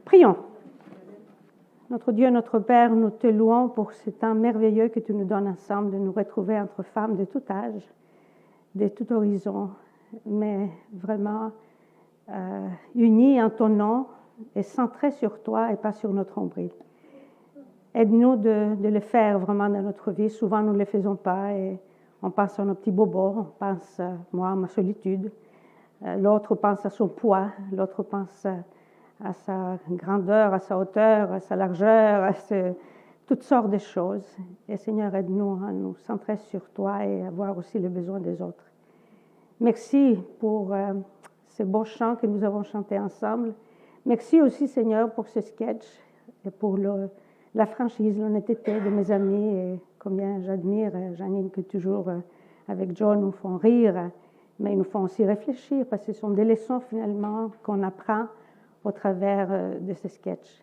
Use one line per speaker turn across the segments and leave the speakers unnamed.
Prions. Notre Dieu, notre Père, nous te louons pour ce temps merveilleux que tu nous donnes ensemble de nous retrouver entre femmes de tout âge, de tout horizon, mais vraiment unies en ton nom et centrées sur toi et pas sur notre nombril. Aide-nous de le faire vraiment dans notre vie. Souvent, nous ne le faisons pas et on pense à nos petits bobos, on pense, moi, à ma solitude. L'autre pense à son poids, l'autre pense à sa grandeur, à sa hauteur, à sa largeur, toutes sortes de choses. Et Seigneur, aide-nous à nous centrer sur toi et à voir aussi les besoins des autres. Merci pour ce beau chant que nous avons chanté ensemble. Merci aussi, Seigneur, pour ce sketch et pour la franchise, l'honnêteté de mes amis et combien j'admire Janine que toujours avec John nous font rire, mais ils nous font aussi réfléchir parce que ce sont des leçons finalement qu'on apprend au travers de ces sketchs.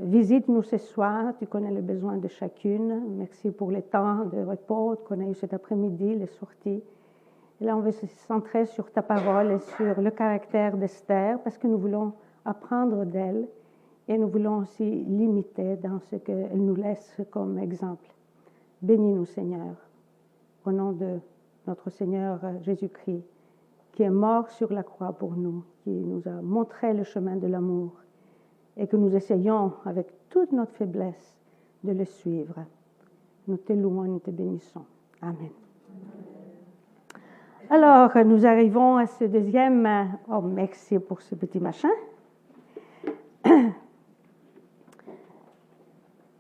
Visite-nous ce soir, tu connais les besoins de chacune. Merci pour les temps de repos qu'on a eu cet après-midi, les sorties. Et là, on veut se centrer sur ta parole et sur le caractère d'Esther parce que nous voulons apprendre d'elle et nous voulons aussi l'imiter dans ce qu'elle nous laisse comme exemple. Bénis-nous, Seigneur, au nom de notre Seigneur Jésus-Christ, qui est mort sur la croix pour nous, qui nous a montré le chemin de l'amour et que nous essayons avec toute notre faiblesse de le suivre. Nous te louons et nous te bénissons. Amen. Alors, nous arrivons à ce deuxième... Oh, merci pour ce petit machin.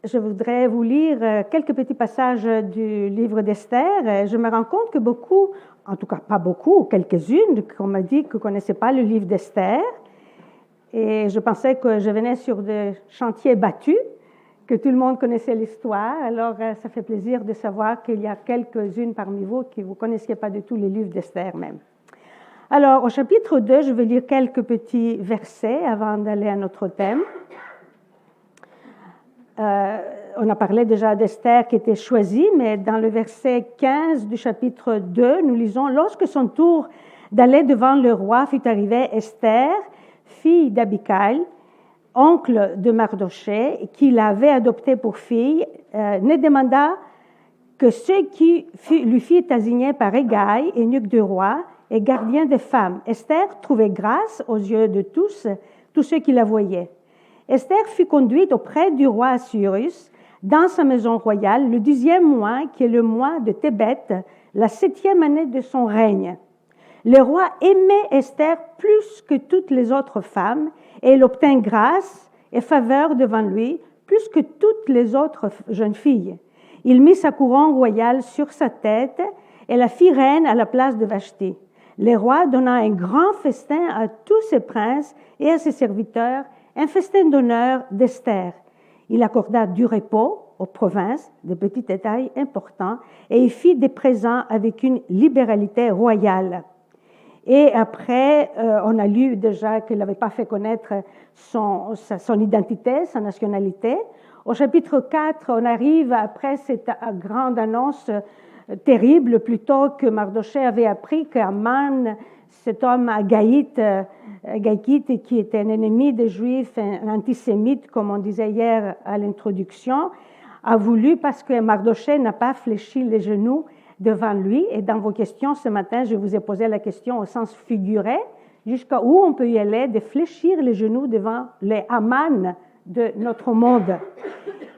Je voudrais vous lire quelques petits passages du livre d'Esther. Je me rends compte que beaucoup, en tout cas pas beaucoup, quelques-unes, qu'on m'a dit que ne connaissaient pas le livre d'Esther. Et je pensais que je venais sur des chantiers battus, que tout le monde connaissait l'histoire. Alors, ça fait plaisir de savoir qu'il y a quelques-unes parmi vous qui ne connaissiez pas du tout le livre d'Esther même. Alors, au chapitre 2, je vais lire quelques petits versets avant d'aller à notre thème. On a parlé déjà d'Esther qui était choisie, mais dans le verset 15 du chapitre 2, nous lisons « Lorsque son tour d'aller devant le roi fut arrivé, Esther, fille d'Abicaïl, oncle de Mardochée, qui l'avait adoptée pour fille, ne demanda que ce qui lui fit assigner par Hégaï, eunuque du roi et gardien des femmes. Esther trouvait grâce aux yeux de tous ceux qui la voyaient. Esther fut conduite auprès du roi Assuérus dans sa maison royale le 10e mois, qui est le mois de Tébet, la 7e année de son règne. Le roi aimait Esther plus que toutes les autres femmes et elle obtint grâce et faveur devant lui plus que toutes les autres jeunes filles. Il mit sa couronne royale sur sa tête et la fit reine à la place de Vashti. Le roi donna un grand festin à tous ses princes et à ses serviteurs, un festin d'honneur d'Esther. Il accorda du repos aux provinces, de petits détails importants, et il fit des présents avec une libéralité royale. Et après, on a lu déjà qu'il n'avait pas fait connaître son identité, sa nationalité. Au chapitre 4, on arrive après cette grande annonce terrible, plutôt que Mardochée avait appris qu'Aman, cet homme Agaïte, qui était un ennemi des Juifs, un antisémite, comme on disait hier à l'introduction, a voulu, parce que Mardochée n'a pas fléchi les genoux devant lui. Et dans vos questions ce matin, je vous ai posé la question au sens figuré, jusqu'à où on peut y aller de fléchir les genoux devant les Haman de notre monde.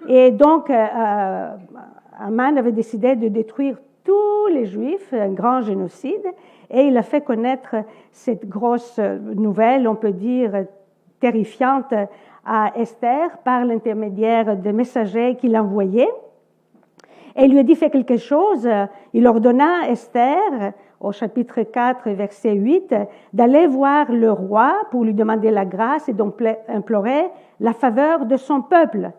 Et donc, Haman avait décidé de détruire tous les Juifs, un grand génocide, et il a fait connaître cette grosse nouvelle, on peut dire terrifiante, à Esther par l'intermédiaire des messagers qu'il envoyait. Et il lui a dit « Fais quelque chose ». Il ordonna à Esther, au chapitre 4, verset 8, d'aller voir le roi pour lui demander la grâce et d'implorer la faveur de son peuple.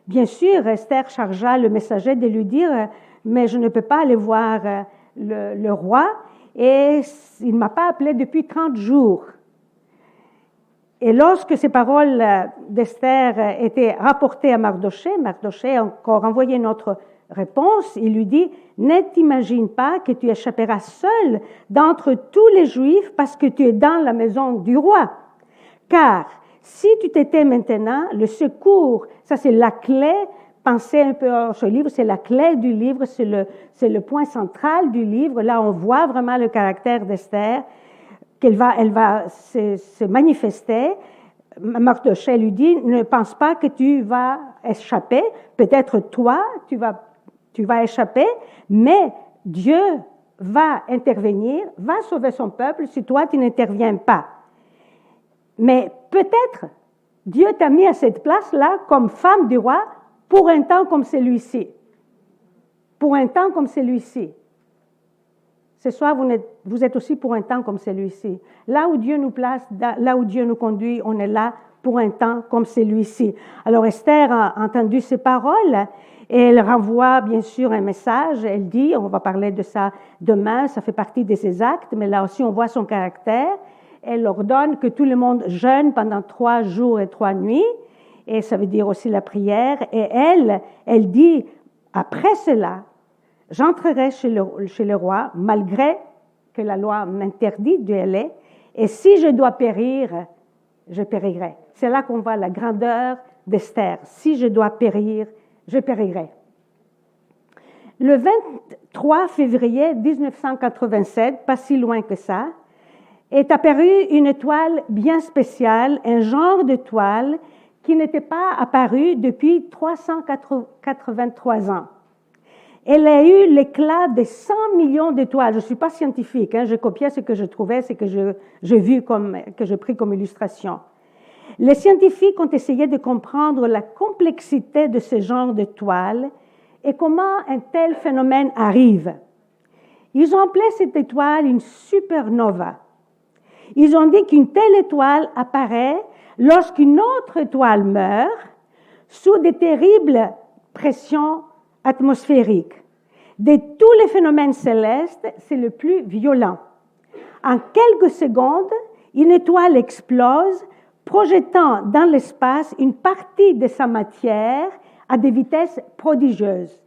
Bien sûr, Esther chargea le messager de lui dire « Mais je ne peux pas aller voir le roi et il ne m'a pas appelé depuis 30 jours ». Et lorsque ces paroles d'Esther étaient rapportées à Mardochée, Mardochée a encore envoyé notre réponse. Il lui dit « Ne t'imagine pas que tu échapperas seul d'entre tous les Juifs parce que tu es dans la maison du roi. Car Si tu t'étais maintenant, le secours, ça c'est la clé, pensez un peu à ce livre, c'est la clé du livre, c'est le point central du livre. Là, on voit vraiment le caractère d'Esther, elle va se manifester. Mardochée lui dit, ne pense pas que tu vas échapper, peut-être toi, tu vas échapper, mais Dieu va intervenir, va sauver son peuple si toi, tu n'interviens pas. Mais peut-être Dieu t'a mis à cette place-là comme femme du roi pour un temps comme celui-ci. Pour un temps comme celui-ci. Ce soir, vous êtes aussi pour un temps comme celui-ci. Là où Dieu nous place, là où Dieu nous conduit, on est là pour un temps comme celui-ci. Alors Esther a entendu ces paroles et elle renvoie bien sûr un message. Elle dit, on va parler de ça demain, ça fait partie de ses actes, mais là aussi on voit son caractère. Elle ordonne que tout le monde jeûne pendant 3 jours et 3 nuits, et ça veut dire aussi la prière. Et elle dit, après cela, j'entrerai chez le roi, malgré que la loi m'interdit d'y aller, et si je dois périr, je périrai. C'est là qu'on voit la grandeur d'Esther. Si je dois périr, je périrai. Le 23 février 1987, pas si loin que ça, est apparue une étoile bien spéciale, un genre d'étoile qui n'était pas apparu depuis 383 ans. Elle a eu l'éclat de 100 millions d'étoiles. Je ne suis pas scientifique, je copiais ce que je trouvais, ce que j'ai vu, que j'ai pris comme illustration. Les scientifiques ont essayé de comprendre la complexité de ce genre d'étoile et comment un tel phénomène arrive. Ils ont appelé cette étoile une supernova. Ils ont dit qu'une telle étoile apparaît lorsqu'une autre étoile meurt sous de terribles pressions atmosphériques. De tous les phénomènes célestes, c'est le plus violent. En quelques secondes, une étoile explose, projetant dans l'espace une partie de sa matière à des vitesses prodigieuses.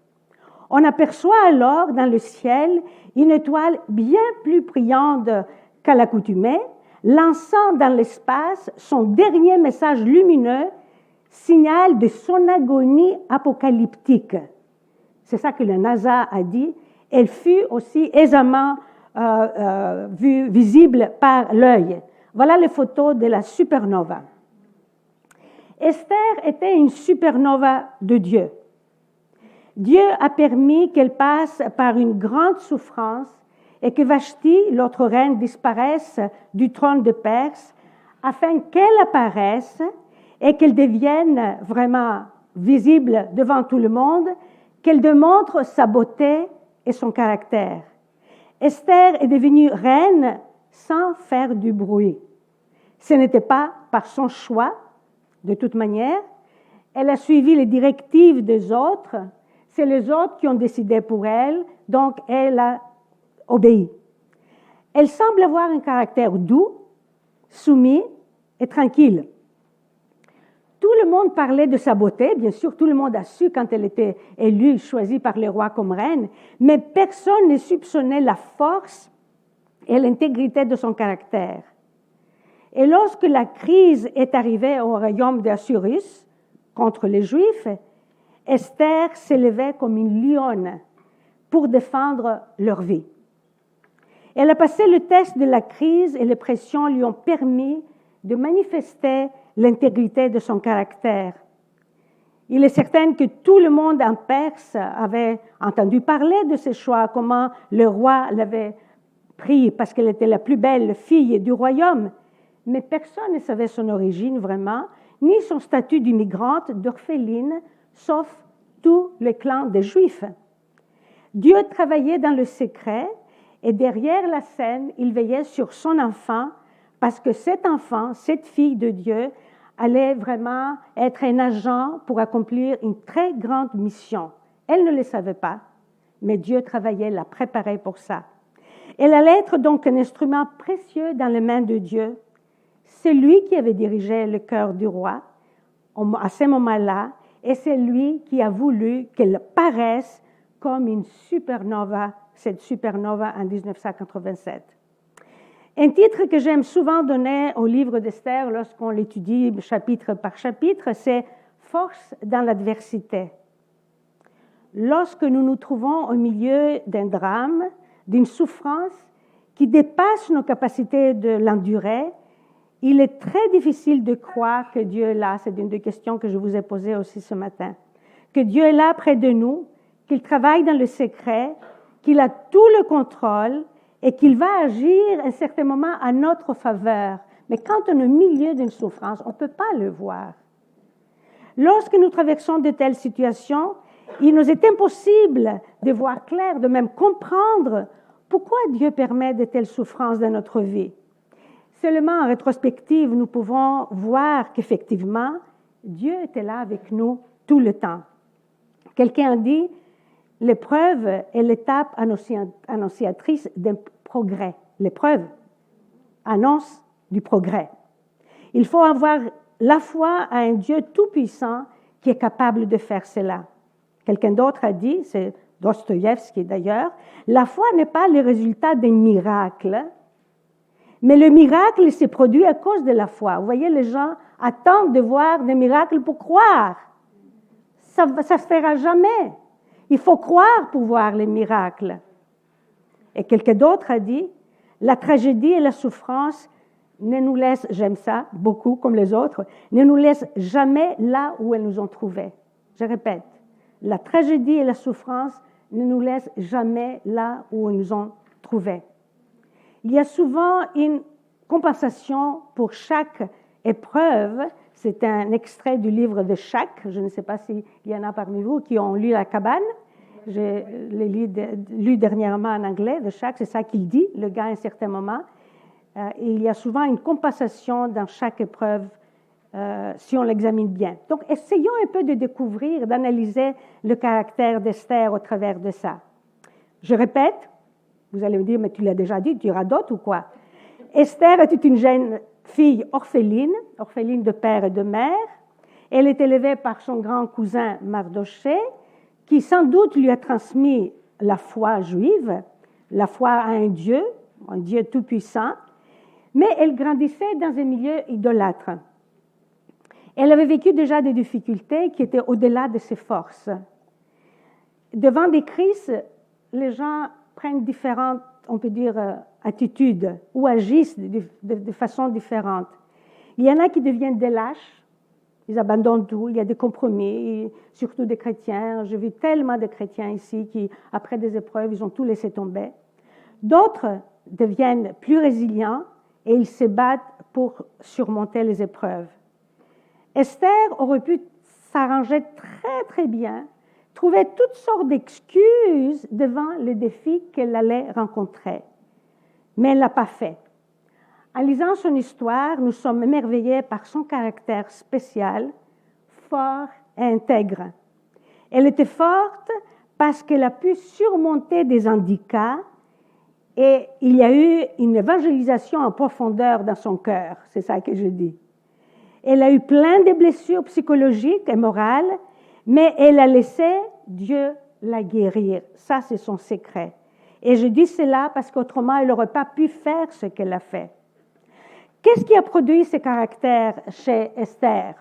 On aperçoit alors dans le ciel une étoile bien plus brillante qu'à l'accoutumée, lançant dans l'espace son dernier message lumineux, signal de son agonie apocalyptique. C'est ça que la NASA a dit. Elle fut aussi aisément visible par l'œil. Voilà les photos de la supernova. Esther était une supernova de Dieu. Dieu a permis qu'elle passe par une grande souffrance et que Vashti, l'autre reine, disparaisse du trône de Perse afin qu'elle apparaisse et qu'elle devienne vraiment visible devant tout le monde, qu'elle démontre sa beauté et son caractère. Esther est devenue reine sans faire du bruit. Ce n'était pas par son choix, de toute manière. Elle a suivi les directives des autres. C'est les autres qui ont décidé pour elle, donc elle a obéi. Elle semble avoir un caractère doux, soumis et tranquille. Tout le monde parlait de sa beauté, bien sûr, tout le monde a su quand elle était élue, choisie par le roi comme reine, mais personne ne soupçonnait la force et l'intégrité de son caractère. Et lorsque la crise est arrivée au royaume d'Assyrus contre les Juifs, Esther s'élevait comme une lionne pour défendre leur vie. Elle a passé le test de la crise et les pressions lui ont permis de manifester l'intégrité de son caractère. Il est certain que tout le monde en Perse avait entendu parler de ses choix, comment le roi l'avait pris parce qu'elle était la plus belle fille du royaume. Mais personne ne savait son origine vraiment, ni son statut d'immigrante, d'orpheline, sauf tous les clans des Juifs. Dieu travaillait dans le secret et derrière la scène, il veillait sur son enfant parce que cet enfant, cette fille de Dieu, allait vraiment être un agent pour accomplir une très grande mission. Elle ne le savait pas, mais Dieu travaillait, l'a préparée pour ça. Elle allait être donc un instrument précieux dans les mains de Dieu. C'est lui qui avait dirigé le cœur du roi à ce moment-là, et c'est lui qui a voulu qu'elle paraisse comme une supernova, cette supernova en 1987. Un titre que j'aime souvent donner au livre d'Esther lorsqu'on l'étudie chapitre par chapitre, c'est « Force dans l'adversité ». Lorsque nous nous trouvons au milieu d'un drame, d'une souffrance qui dépasse nos capacités de l'endurer, il est très difficile de croire que Dieu est là. C'est une des questions que je vous ai posées aussi ce matin. Que Dieu est là près de nous, qu'il travaille dans le secret, qu'il a tout le contrôle et qu'il va agir à un certain moment à notre faveur. Mais quand on est au milieu d'une souffrance, on ne peut pas le voir. Lorsque nous traversons de telles situations, il nous est impossible de voir clair, de même comprendre pourquoi Dieu permet de telles souffrances dans notre vie. Seulement en rétrospective, nous pouvons voir qu'effectivement, Dieu était là avec nous tout le temps. Quelqu'un a dit, l'épreuve est l'étape annonciatrice d'un progrès. L'épreuve annonce du progrès. Il faut avoir la foi à un Dieu tout-puissant qui est capable de faire cela. Quelqu'un d'autre a dit, c'est Dostoïevski d'ailleurs, la foi n'est pas le résultat d'un miracle, mais le miracle s'est produit à cause de la foi. Vous voyez, les gens attendent de voir des miracles pour croire. Ça ne se fera jamais. Il faut croire pour voir les miracles. Et quelqu'un d'autre a dit, la tragédie et la souffrance ne nous laissent, j'aime ça beaucoup comme les autres, ne nous laissent jamais là où elles nous ont trouvés. Je répète, la tragédie et la souffrance ne nous laissent jamais là où elles nous ont trouvés. Il y a souvent une compensation pour chaque épreuve. C'est un extrait du livre de Chaque. Je ne sais pas s'il y en a parmi vous qui ont lu La Cabane. Je l'ai lu dernièrement en anglais de Chaque. C'est ça qu'il dit, le gars, à un certain moment. Et il y a souvent une compensation dans chaque épreuve si on l'examine bien. Donc, essayons un peu de découvrir, d'analyser le caractère d'Esther au travers de ça. Je répète, vous allez me dire, mais tu l'as déjà dit, tu iras d'autres ou quoi? Esther était une jeune fille orpheline de père et de mère. Elle est élevée par son grand cousin Mardoché, qui sans doute lui a transmis la foi juive, la foi à un Dieu tout-puissant, mais elle grandissait dans un milieu idolâtre. Elle avait vécu déjà des difficultés qui étaient au-delà de ses forces. Devant des crises, les gens prennent différentes, on peut dire, attitudes ou agissent de façon différente. Il y en a qui deviennent des lâches, ils abandonnent tout, il y a des compromis, surtout des chrétiens. J'ai vu tellement de chrétiens ici qui, après des épreuves, ils ont tout laissé tomber. D'autres deviennent plus résilients et ils se battent pour surmonter les épreuves. Esther aurait pu s'arranger très, très bien, trouver toutes sortes d'excuses devant les défis qu'elle allait rencontrer. Mais elle ne l'a pas fait. En lisant son histoire, nous sommes émerveillés par son caractère spécial, fort et intègre. Elle était forte parce qu'elle a pu surmonter des handicaps et il y a eu une évangélisation en profondeur dans son cœur. C'est ça que je dis. Elle a eu plein de blessures psychologiques et morales, mais elle a laissé Dieu la guérir. Ça, c'est son secret. Et je dis cela parce qu'autrement, elle n'aurait pas pu faire ce qu'elle a fait. Qu'est-ce qui a produit ce caractère chez Esther?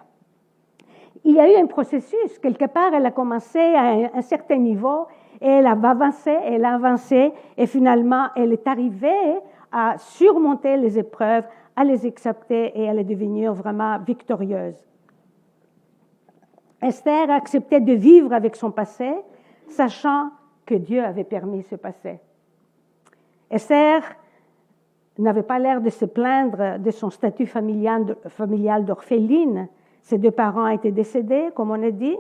Il y a eu un processus. Quelque part, elle a commencé à un certain niveau et elle a avancé et finalement, elle est arrivée à surmonter les épreuves, à les accepter et à les devenir vraiment victorieuse. Esther a accepté de vivre avec son passé, sachant que Dieu avait permis ce passé. Esther n'avait pas l'air de se plaindre de son statut familial d'orpheline. Ses deux parents étaient décédés, comme on a dit.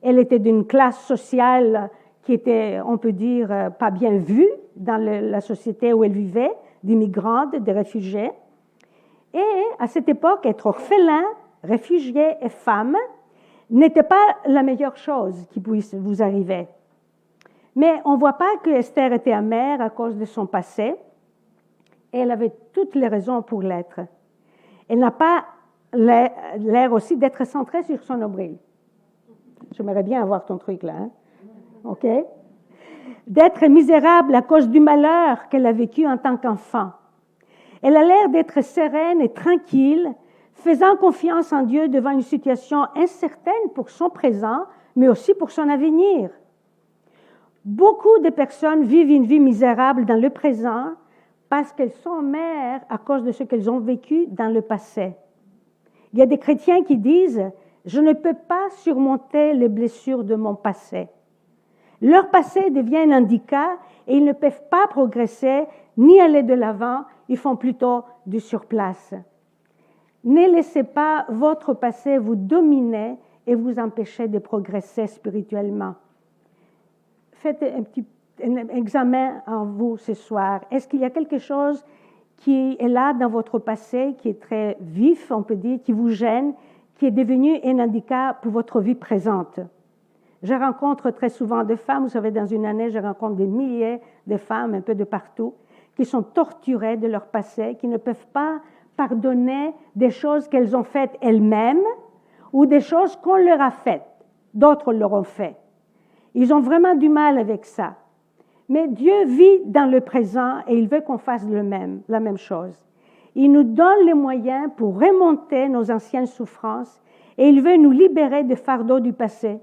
Elle était d'une classe sociale qui était, on peut dire, pas bien vue dans la société où elle vivait, d'immigrantes, de réfugiés. Et à cette époque, être orphelin, réfugié et femme n'était pas la meilleure chose qui puisse vous arriver. Mais on ne voit pas que Esther était amère à cause de son passé. Elle avait toutes les raisons pour l'être. Elle n'a pas l'air aussi d'être centrée sur son nombril. J'aimerais bien avoir ton truc là. Hein? OK? D'être misérable à cause du malheur qu'elle a vécu en tant qu'enfant. Elle a l'air d'être sereine et tranquille, faisant confiance en Dieu devant une situation incertaine pour son présent, mais aussi pour son avenir. Beaucoup de personnes vivent une vie misérable dans le présent parce qu'elles sont mères à cause de ce qu'elles ont vécu dans le passé. Il y a des chrétiens qui disent « Je ne peux pas surmonter les blessures de mon passé ». Leur passé devient un handicap et ils ne peuvent pas progresser ni aller de l'avant, ils font plutôt du surplace. Ne laissez pas votre passé vous dominer et vous empêcher de progresser spirituellement. Faites un examen en vous ce soir. Est-ce qu'il y a quelque chose qui est là dans votre passé, qui est très vif, on peut dire, qui vous gêne, qui est devenu un handicap pour votre vie présente? Je rencontre très souvent des femmes, vous savez, dans une année, je rencontre des milliers de femmes, un peu de partout, qui sont torturées de leur passé, qui ne peuvent pas pardonner des choses qu'elles ont faites elles-mêmes ou des choses qu'on leur a faites, d'autres leur ont fait. Ils ont vraiment du mal avec ça. Mais Dieu vit dans le présent et il veut qu'on fasse la même chose. Il nous donne les moyens pour remonter nos anciennes souffrances et il veut nous libérer des fardeaux du passé.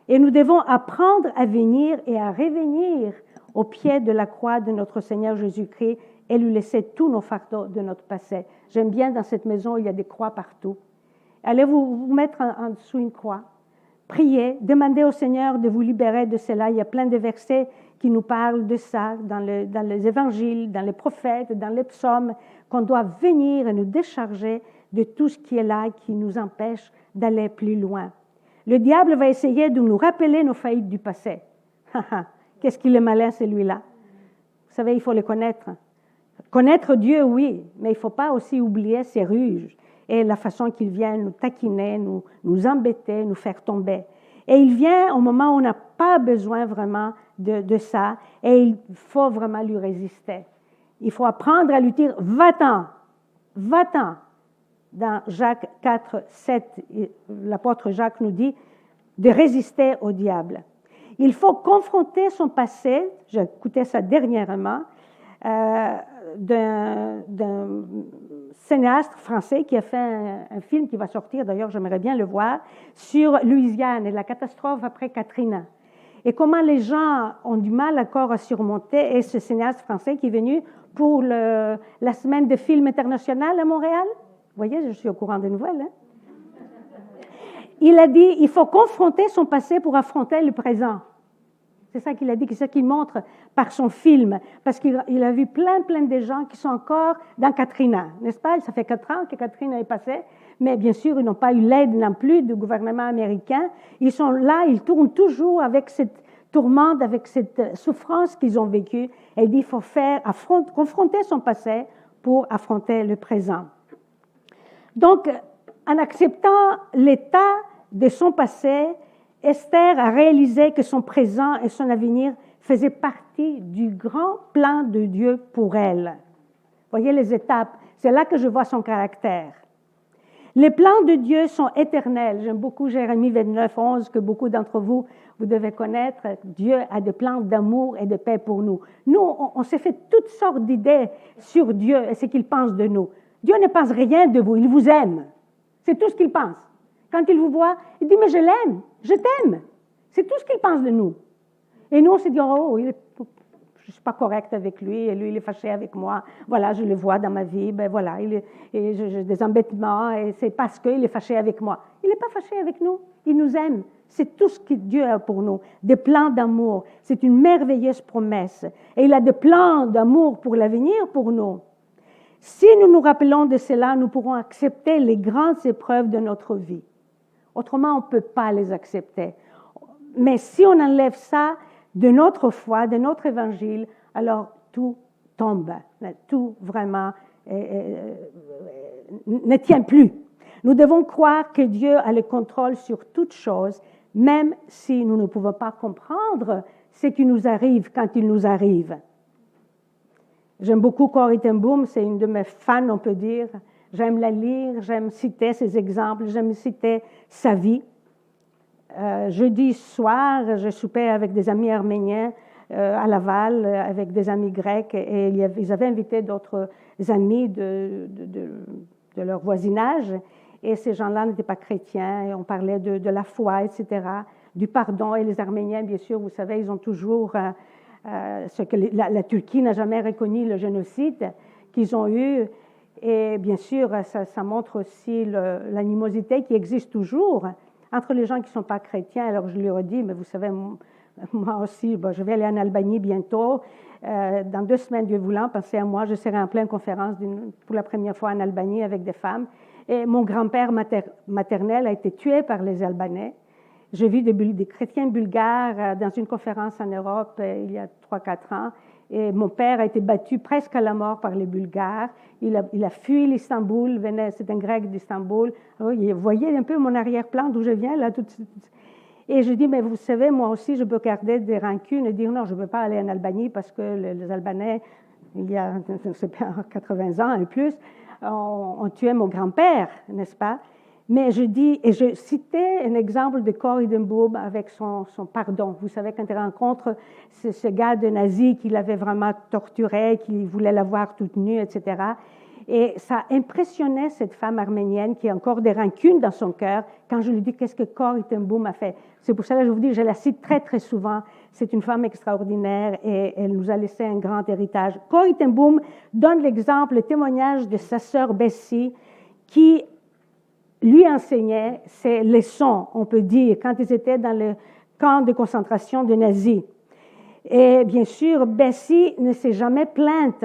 Et nous devons apprendre à venir et à revenir au pied de la croix de notre Seigneur Jésus-Christ et lui laisser tous nos fardeaux de notre passé. J'aime bien dans cette maison, il y a des croix partout. Allez vous mettre en dessous une croix. Priez, demandez au Seigneur de vous libérer de cela. Il y a plein de versets qui nous parlent de ça dans les évangiles, dans les prophètes, dans les psaumes, qu'on doit venir et nous décharger de tout ce qui est là, qui nous empêche d'aller plus loin. Le diable va essayer de nous rappeler nos faillites du passé. Qu'est-ce qu'il est malin, celui-là? Vous savez, il faut le connaître. Connaître Dieu, oui, mais il ne faut pas aussi oublier ses ruses et la façon qu'il vient nous taquiner, nous embêter, nous faire tomber. Et il vient au moment où on n'a pas besoin vraiment de ça et il faut vraiment lui résister. Il faut apprendre à lui dire « va-t'en, va-t'en ». Dans Jacques 4, 7, l'apôtre Jacques nous dit de résister au diable. Il faut confronter son passé. J'ai écouté ça dernièrement d'un cinéaste français qui a fait un film qui va sortir, d'ailleurs j'aimerais bien le voir, sur Louisiane et la catastrophe après Katrina. Et comment les gens ont du mal encore à surmonter. Et ce cinéaste français qui est venu pour la semaine de film international à Montréal. Vous voyez, je suis au courant des nouvelles. Hein? Il a dit, il faut confronter son passé pour affronter le présent. C'est ça qu'il a dit, c'est ça qu'il montre par son film. Parce qu'il a vu plein de gens qui sont encore dans Katrina, n'est-ce pas? Ça fait 4 ans que Katrina est passée, mais bien sûr, ils n'ont pas eu l'aide non plus du gouvernement américain. Ils sont là, ils tournent toujours avec cette tourmente, avec cette souffrance qu'ils ont vécue. Et il dit, il faut confronter son passé pour affronter le présent. Donc, en acceptant l'état de son passé, Esther a réalisé que son présent et son avenir faisaient partie du grand plan de Dieu pour elle. Voyez les étapes, c'est là que je vois son caractère. Les plans de Dieu sont éternels. J'aime beaucoup Jérémie 29, 11, que beaucoup d'entre vous devez connaître. Dieu a des plans d'amour et de paix pour nous. Nous, on s'est fait toutes sortes d'idées sur Dieu et ce qu'il pense de nous. Dieu ne pense rien de vous, il vous aime. C'est tout ce qu'il pense. Quand il vous voit, il dit, mais je l'aime, je t'aime. C'est tout ce qu'il pense de nous. Et nous, on se dit, oh, je ne suis pas correcte avec lui, et lui, il est fâché avec moi. Voilà, je le vois dans ma vie, ben voilà, j'ai des embêtements, et c'est parce qu'il est fâché avec moi. Il n'est pas fâché avec nous, il nous aime. C'est tout ce que Dieu a pour nous, des plans d'amour. C'est une merveilleuse promesse. Et il a des plans d'amour pour l'avenir pour nous. Si nous nous rappelons de cela, nous pourrons accepter les grandes épreuves de notre vie. Autrement, on ne peut pas les accepter. Mais si on enlève ça de notre foi, de notre évangile, alors tout tombe. Tout vraiment ne tient plus. Nous devons croire que Dieu a le contrôle sur toutes choses, même si nous ne pouvons pas comprendre ce qui nous arrive quand il nous arrive. J'aime beaucoup Corrie ten Boom, c'est une de mes fans, on peut dire. J'aime la lire, j'aime citer ses exemples, j'aime citer sa vie. Jeudi soir, je soupais avec des amis arméniens. à Laval avec des amis grecs et ils avaient invité d'autres amis de leur voisinage et ces gens-là n'étaient pas chrétiens et on parlait de la foi, etc., du pardon. Et les Arméniens, bien sûr, vous savez, ils ont toujours ce que la Turquie n'a jamais reconnu, le génocide qu'ils ont eu. Et bien sûr, ça montre aussi l'animosité qui existe toujours entre les gens qui ne sont pas chrétiens. Alors je leur ai dit, mais vous savez, moi aussi, je vais aller en Albanie bientôt. Dans 2 semaines, Dieu voulant, pensez à moi, je serai en pleine conférence pour la première fois en Albanie avec des femmes. Et mon grand-père maternel a été tué par les Albanais. J'ai vu des chrétiens bulgares dans une conférence en Europe il y a 3-4 ans. Et mon père a été battu presque à la mort par les Bulgares. Il a fui l'Istanbul, c'est un grec d'Istanbul. Vous voyez un peu mon arrière-plan d'où je viens, là, tout de suite. Et je dis, mais vous savez, moi aussi, je peux garder des rancunes et dire, non, je ne peux pas aller en Albanie parce que les Albanais, il y a 80 ans et plus, ont tué mon grand-père, n'est-ce pas? Mais je dis, et je citais un exemple de Corrie ten Boom avec son pardon. Vous savez, quand il rencontre ce gars de nazi qui l'avait vraiment torturé, qui voulait la voir toute nue, etc. Et ça impressionnait cette femme arménienne qui a encore des rancunes dans son cœur quand je lui dis qu'est-ce que Corrie ten Boom a fait. C'est pour ça que je vous dis, je la cite très, très souvent. C'est une femme extraordinaire et elle nous a laissé un grand héritage. Corrie ten Boom donne l'exemple, le témoignage de sa sœur Bessie qui lui enseignait ses leçons, on peut dire, quand ils étaient dans le camp de concentration de nazis. Et bien sûr, Bessie ne s'est jamais plainte.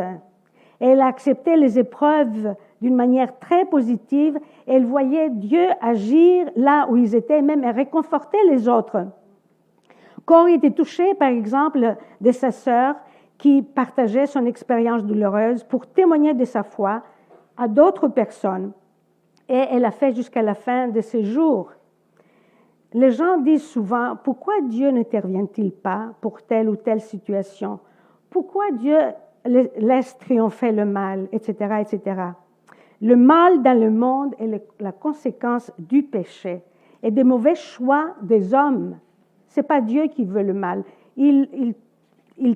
Elle a accepté les épreuves d'une manière très positive. Elle voyait Dieu agir là où ils étaient, même et réconforter les autres. Corrie était touchée, par exemple, de sa sœur qui partageait son expérience douloureuse pour témoigner de sa foi à d'autres personnes. Et elle a fait jusqu'à la fin de ses jours. Les gens disent souvent, pourquoi Dieu n'intervient-il pas pour telle ou telle situation? Pourquoi Dieu laisse triompher le mal, etc., etc. Le mal dans le monde est la conséquence du péché et des mauvais choix des hommes. Ce n'est pas Dieu qui veut le mal. Il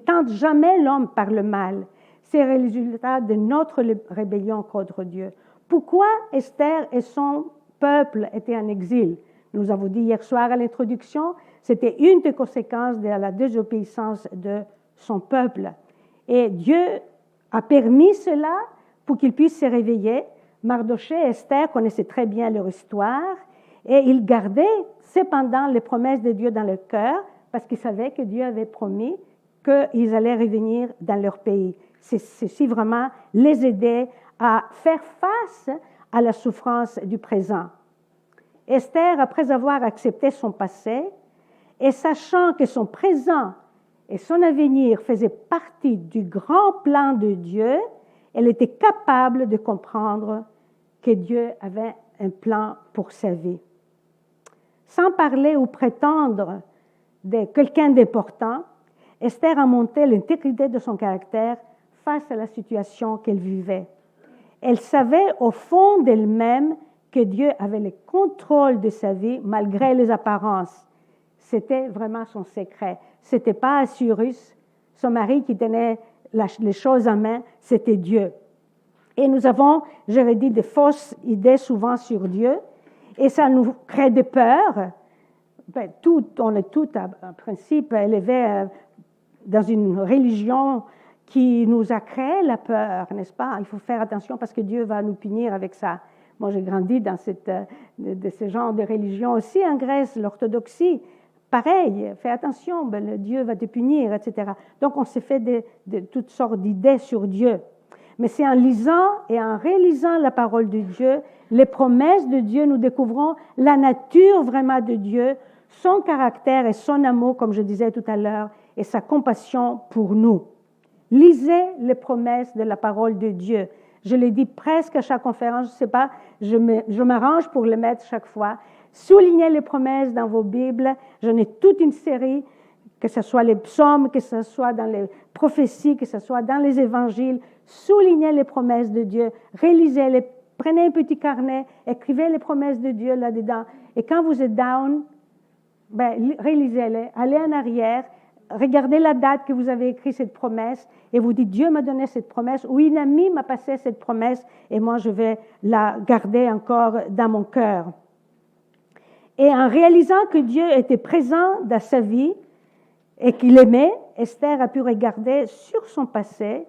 tente jamais l'homme par le mal. C'est le résultat de notre rébellion contre Dieu. Pourquoi Esther et son peuple étaient en exil? Nous avons dit hier soir à l'introduction, c'était une des conséquences de la désobéissance de son peuple. Et Dieu a permis cela pour qu'ils puissent se réveiller. Mardochée et Esther connaissaient très bien leur histoire et ils gardaient cependant les promesses de Dieu dans leur cœur parce qu'ils savaient que Dieu avait promis qu'ils allaient revenir dans leur pays. Ceci vraiment les aidait à faire face à la souffrance du présent. Esther, après avoir accepté son passé et sachant que son présent et son avenir faisaient partie du grand plan de Dieu, elle était capable de comprendre que Dieu avait un plan pour sa vie. Sans parler ou prétendre de quelqu'un d'important, Esther a montré l'intégrité de son caractère face à la situation qu'elle vivait. Elle savait au fond d'elle-même que Dieu avait le contrôle de sa vie malgré les apparences. C'était vraiment son secret. Ce n'était pas Assyrus, son mari qui tenait les choses en main, c'était Dieu. Et nous avons, j'avais dit, des fausses idées souvent sur Dieu, et ça nous crée des peurs. On est tous, en principe, élevés dans une religion qui nous a créé la peur, n'est-ce pas? Il faut faire attention parce que Dieu va nous punir avec ça. Moi, j'ai grandi dans de ce genre de religion aussi en Grèce, l'orthodoxie. Pareil, fais attention, Dieu va te punir, etc. Donc, on s'est fait de toutes sortes d'idées sur Dieu. Mais c'est en lisant et en réalisant la parole de Dieu, les promesses de Dieu, nous découvrons la nature vraiment de Dieu, son caractère et son amour, comme je disais tout à l'heure, et sa compassion pour nous. Lisez les promesses de la parole de Dieu. Je l'ai dit presque à chaque conférence, je ne sais pas, je m'arrange pour le mettre chaque fois. Soulignez les promesses dans vos Bibles. J'en ai toute une série, que ce soit les psaumes, que ce soit dans les prophéties, que ce soit dans les évangiles. Soulignez les promesses de Dieu, relisez-les, prenez un petit carnet, écrivez les promesses de Dieu là-dedans. Et quand vous êtes down, relisez-les, allez en arrière, regardez la date que vous avez écrit cette promesse et vous dites, Dieu m'a donné cette promesse, ou une amie m'a passé cette promesse et moi je vais la garder encore dans mon cœur. Et en réalisant que Dieu était présent dans sa vie et qu'il aimait, Esther a pu regarder sur son passé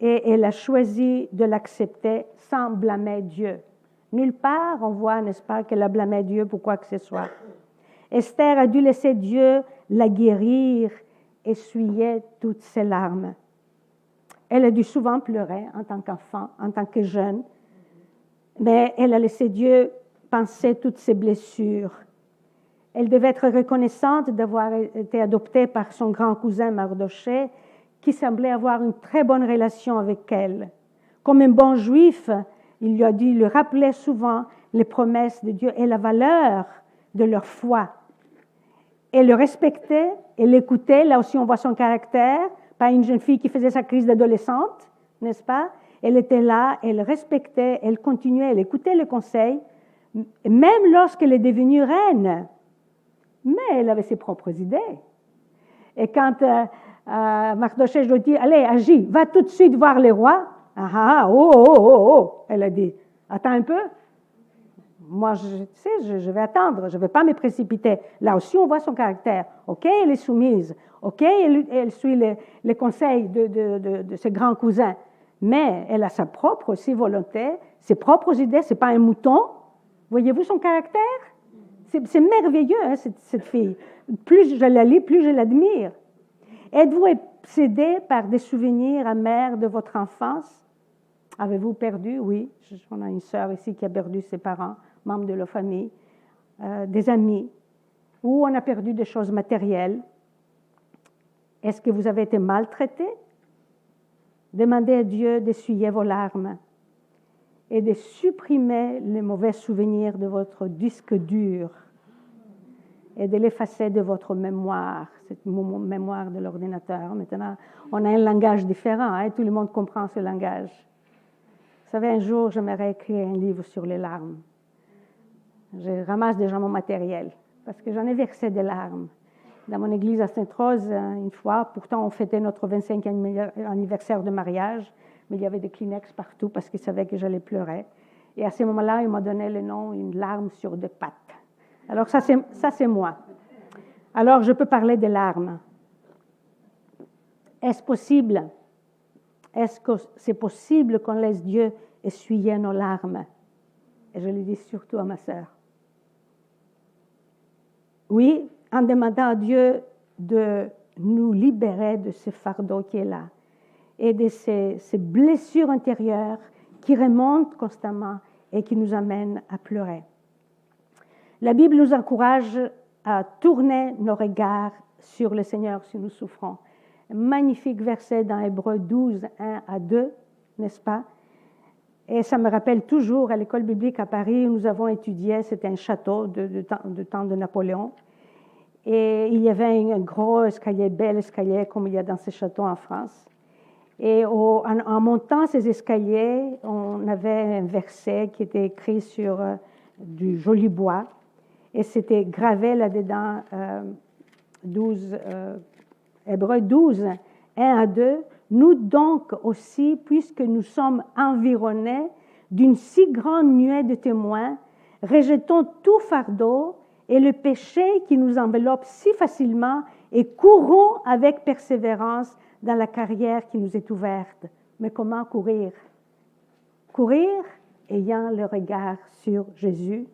et elle a choisi de l'accepter sans blâmer Dieu. Nulle part on voit, n'est-ce pas, qu'elle a blâmé Dieu pour quoi que ce soit. Esther a dû laisser Dieu la guérir, essuyer toutes ses larmes. Elle a dû souvent pleurer en tant qu'enfant, en tant que jeune, mais elle a laissé Dieu penser toutes ses blessures. Elle devait être reconnaissante d'avoir été adoptée par son grand cousin Mardochée, qui semblait avoir une très bonne relation avec elle. Comme un bon juif, il lui a dû lui rappeler souvent les promesses de Dieu et la valeur de leur foi. Elle le respectait, elle l'écoutait, là aussi on voit son caractère, pas une jeune fille qui faisait sa crise d'adolescente, n'est-ce pas? Elle était là, elle respectait, elle continuait, elle écoutait les conseils, même lorsqu'elle est devenue reine. Mais elle avait ses propres idées. Et quand Mardochée lui dit, allez, agis, va tout de suite voir les rois. Elle a dit, attends un peu. Moi, je vais attendre, je ne vais pas me précipiter. Là aussi, on voit son caractère. OK, elle est soumise. OK, elle suit les conseils de ses grands cousins. Mais elle a sa propre aussi volonté, ses propres idées. Ce n'est pas un mouton. Voyez-vous son caractère? C'est merveilleux, hein, cette fille. Plus je la lis, plus je l'admire. Êtes-vous obsédé par des souvenirs amers de votre enfance? Avez-vous perdu? Oui, on a une sœur ici qui a perdu ses parents, membres de la famille, des amis, ou on a perdu des choses matérielles. Est-ce que vous avez été maltraité? Demandez à Dieu d'essuyer vos larmes et de supprimer les mauvais souvenirs de votre disque dur et de l'effacer de votre mémoire, cette mémoire de l'ordinateur. Maintenant, on a un langage différent, hein, tout le monde comprend ce langage. Vous savez, un jour, j'aimerais écrire un livre sur les larmes. Je ramasse déjà mon matériel, parce que j'en ai versé des larmes. Dans mon église à Sainte-Rose, une fois, pourtant on fêtait notre 25e anniversaire de mariage, mais il y avait des Kleenex partout parce qu'ils savaient que j'allais pleurer. Et à ce moment-là, ils m'ont donné le nom « Une larme sur deux pattes ». Alors ça, c'est moi. Alors, je peux parler des larmes. Est-ce possible? Est-ce que c'est possible qu'on laisse Dieu essuyer nos larmes? Et je le dis surtout à ma sœur. Oui, en demandant à Dieu de nous libérer de ce fardeau qui est là et de ces blessures intérieures qui remontent constamment et qui nous amènent à pleurer. La Bible nous encourage à tourner nos regards sur le Seigneur si nous souffrons. Un magnifique verset dans Hébreux 12, 1 à 2, n'est-ce pas? Et ça me rappelle toujours à l'école biblique à Paris où nous avons étudié, c'était un château de temps de Napoléon. Et il y avait un gros escalier, bel escalier comme il y a dans ces châteaux en France. Et en montant ces escaliers, on avait un verset qui était écrit sur du joli bois. Et c'était gravé là-dedans, Hébreux 12, 1 à 2. Nous donc aussi, puisque nous sommes environnés d'une si grande nuée de témoins, rejetons tout fardeau et le péché qui nous enveloppe si facilement et courons avec persévérance dans la carrière qui nous est ouverte. Mais comment courir? Courir ayant le regard sur Jésus,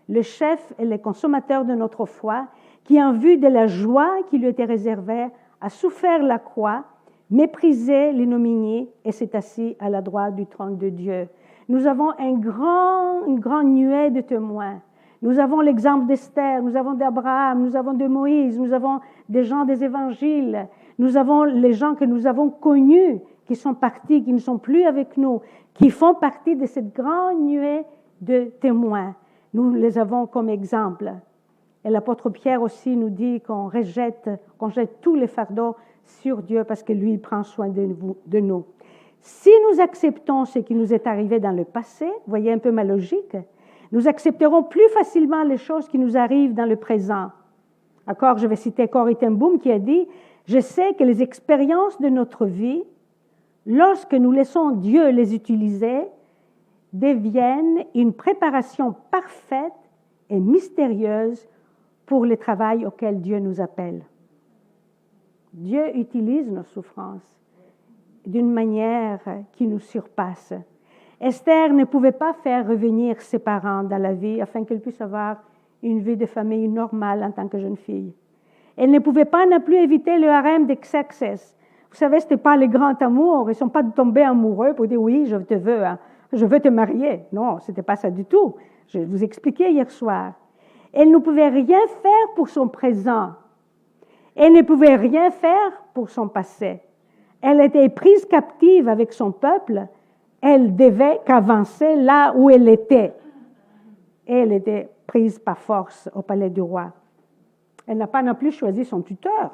le chef et le consommateur de notre foi, qui en vue de la joie qui lui était réservée, a souffert la croix, méprisé l'ignominie et s'est assis à la droite du trône de Dieu. Nous avons une grande nuée de témoins. Nous avons l'exemple d'Esther, nous avons d'Abraham, nous avons de Moïse, nous avons des gens des évangiles, nous avons les gens que nous avons connus, qui sont partis, qui ne sont plus avec nous, qui font partie de cette grande nuée de témoins. Nous les avons comme exemple. Et l'apôtre Pierre aussi nous dit qu'on jette tous les fardeaux sur Dieu parce que lui, il prend soin de nous. Si nous acceptons ce qui nous est arrivé dans le passé, voyez un peu ma logique, nous accepterons plus facilement les choses qui nous arrivent dans le présent. D'accord, je vais citer Corrie ten Boom qui a dit Je sais que les expériences de notre vie, lorsque nous laissons Dieu les utiliser, deviennent une préparation parfaite et mystérieuse pour le travail auquel Dieu nous appelle. Dieu utilise nos souffrances d'une manière qui nous surpasse. Esther ne pouvait pas faire revenir ses parents dans la vie afin qu'elle puisse avoir une vie de famille normale en tant que jeune fille. Elle ne pouvait pas non plus éviter le harem d'Xerxès. Vous savez, ce n'était pas le grand amour. Ils ne sont pas tombés amoureux pour dire « oui, je te veux, hein. Je veux te marier ». Non, ce n'était pas ça du tout. Je vous expliquais hier soir. Elle ne pouvait rien faire pour son présent. Elle ne pouvait rien faire pour son passé. Elle était prise captive avec son peuple. Elle devait qu'avancer là où elle était. Elle était prise par force au palais du roi. Elle n'a pas non plus choisi son tuteur.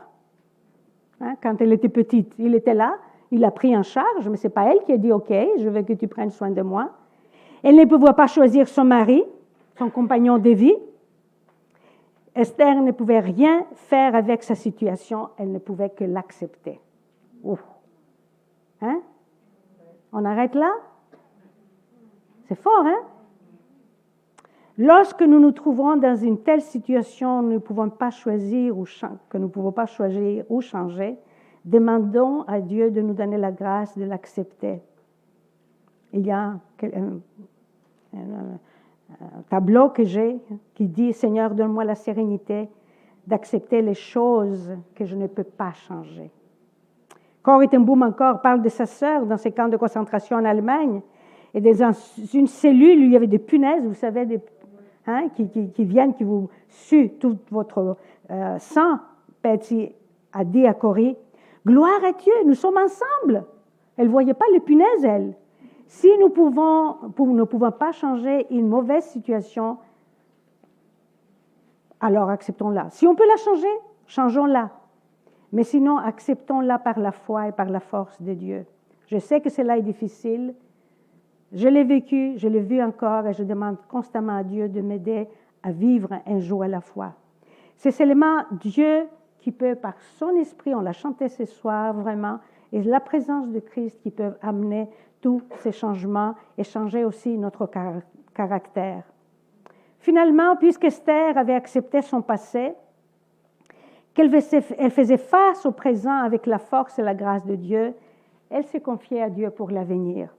Hein, quand elle était petite, il était là, il l'a pris en charge, mais ce n'est pas elle qui a dit « OK, je veux que tu prennes soin de moi ». Elle ne pouvait pas choisir son mari, son compagnon de vie. Esther ne pouvait rien faire avec sa situation, elle ne pouvait que l'accepter. Ouf. Hein? On arrête là? C'est fort, hein? Lorsque nous nous trouvons dans une telle situation, nous ne pouvons pas choisir ou changer, demandons à Dieu de nous donner la grâce de l'accepter. Il y a un tableau que j'ai qui dit « Seigneur, donne-moi la sérénité d'accepter les choses que je ne peux pas changer ». Corrie ten Boom encore parle de sa sœur dans ses camps de concentration en Allemagne et dans une cellule où il y avait des punaises, vous savez, qui viennent, qui vous suent tout votre sang. Betsy a dit à Corrie, « Gloire à Dieu, nous sommes ensemble ». Elle ne voyait pas les punaises, elle. Si nous ne pouvons pas changer une mauvaise situation, alors acceptons-la. Si on peut la changer, changeons-la. Mais sinon, acceptons-la par la foi et par la force de Dieu. Je sais que cela est difficile. Je l'ai vécu, je l'ai vu encore et je demande constamment à Dieu de m'aider à vivre un jour à la fois. C'est seulement Dieu qui peut, par son esprit, on l'a chanté ce soir vraiment, et la présence de Christ qui peut amener tous ces changements et changer aussi notre caractère. Finalement, puisque Esther avait accepté son passé, qu'elle faisait face au présent avec la force et la grâce de Dieu, elle se confiait à Dieu pour l'avenir.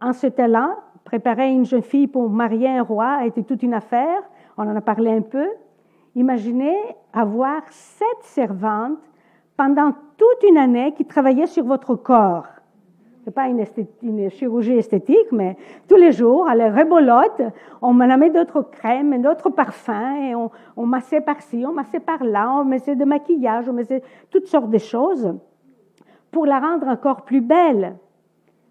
En ce temps-là, préparer une jeune fille pour marier un roi était toute une affaire. On en a parlé un peu. Imaginez avoir 7 servantes pendant toute une année qui travaillaient sur votre corps. Ce n'est pas une chirurgie esthétique, mais tous les jours, elle rebolote, on met d'autres crèmes, d'autres parfums, et on massait par-ci, on massait par-là, on mettait de maquillage, on mettait toutes sortes de choses pour la rendre encore plus belle,